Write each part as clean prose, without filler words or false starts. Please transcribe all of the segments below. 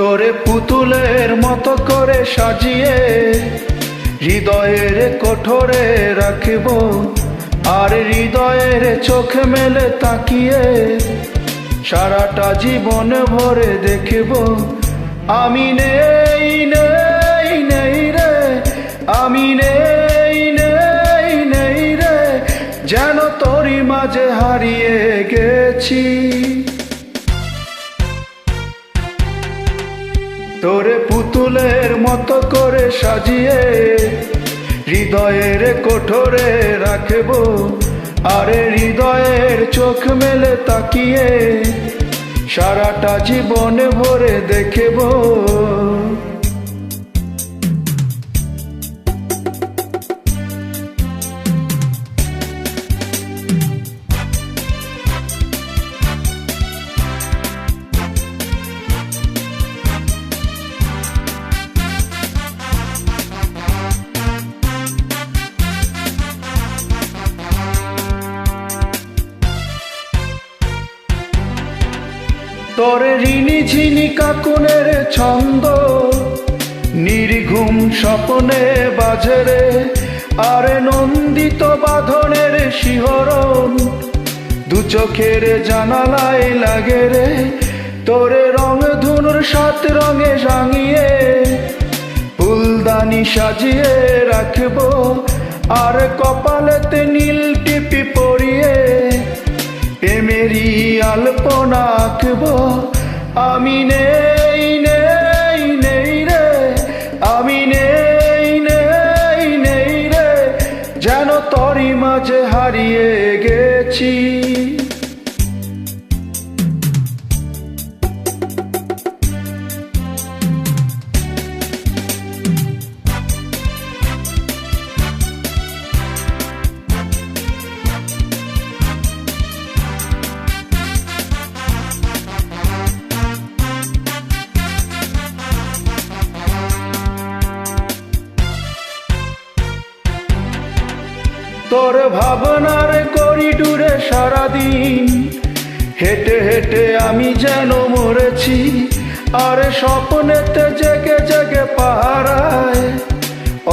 তোরে পুতুলের মতো করে সাজিয়ে হৃদয়ের কোঠরে রাখব, আর হৃদয়ের চোখ মেলে তাকিয়ে সারাটা জীবন ভরে দেখব। আমি নেই নেই নেই রে, আমি নেই নেই নেই রে, যেন তোরই মাঝে হারিয়ে গেছি। তোরে পুতুলের মতো করে সাজিয়ে হৃদয়ের কোঠরে রাখব, আরে হৃদয়ের চোখ মেলে তাকিয়ে সারাটা জীবন ভরে দেখব। তোরে ঋণী ঝিনি কাকুনের ছন্দ নির্ঘুম স্বপ্নে বাজে রে, আরে নন্দিত বাঁধনের শিহরণ দু চোখের জানালায় লাগে রে। তোরে রং ধনুর 7 রঙে রাঙিয়ে ফুলদানি সাজিয়ে রাখব, আর কপালেতে নীল টিপি পরিয়ে প্রেমেরই আলপনা আঁকব। আমি নেই নেই নেই রে, আমি নেই নেই নেই রে, যেন তোরই মাঝে হারিয়ে গেছি। তোর ভাবনার করিডোরে সারাদিন হেঁটে হেঁটে আমি যেন মরেছি, আর স্বপ্নেতে জেগে জেগে পাহারায়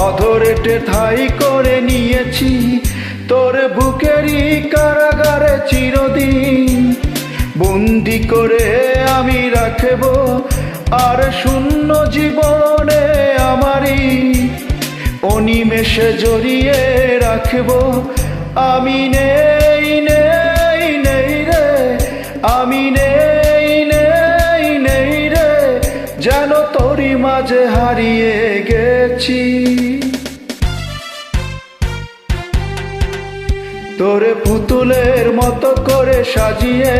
অধরেটে ঠাঁই করে নিয়েছি। তোর বুকেরই কারাগারে চিরদিন বন্দি করে আমি রাখব, আর শূন্য জীবনে আমারই অনিমেষে জড়িয়ে রাখব। আমি নেই নেই নেই রে, আমি নেই নেই নেই রে, যেন তোরই মাঝে হারিয়ে গেছি। তোরে পুতুলের মতো করে সাজিয়ে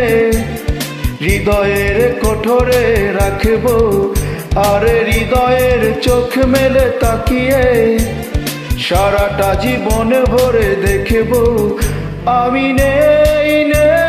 হৃদয়ের কোঠরে রাখব, আরে হৃদয়ের চোখ মেলে তাকিয়ে সারাটা জীবন ভরে দেখব। আমি নেই নেই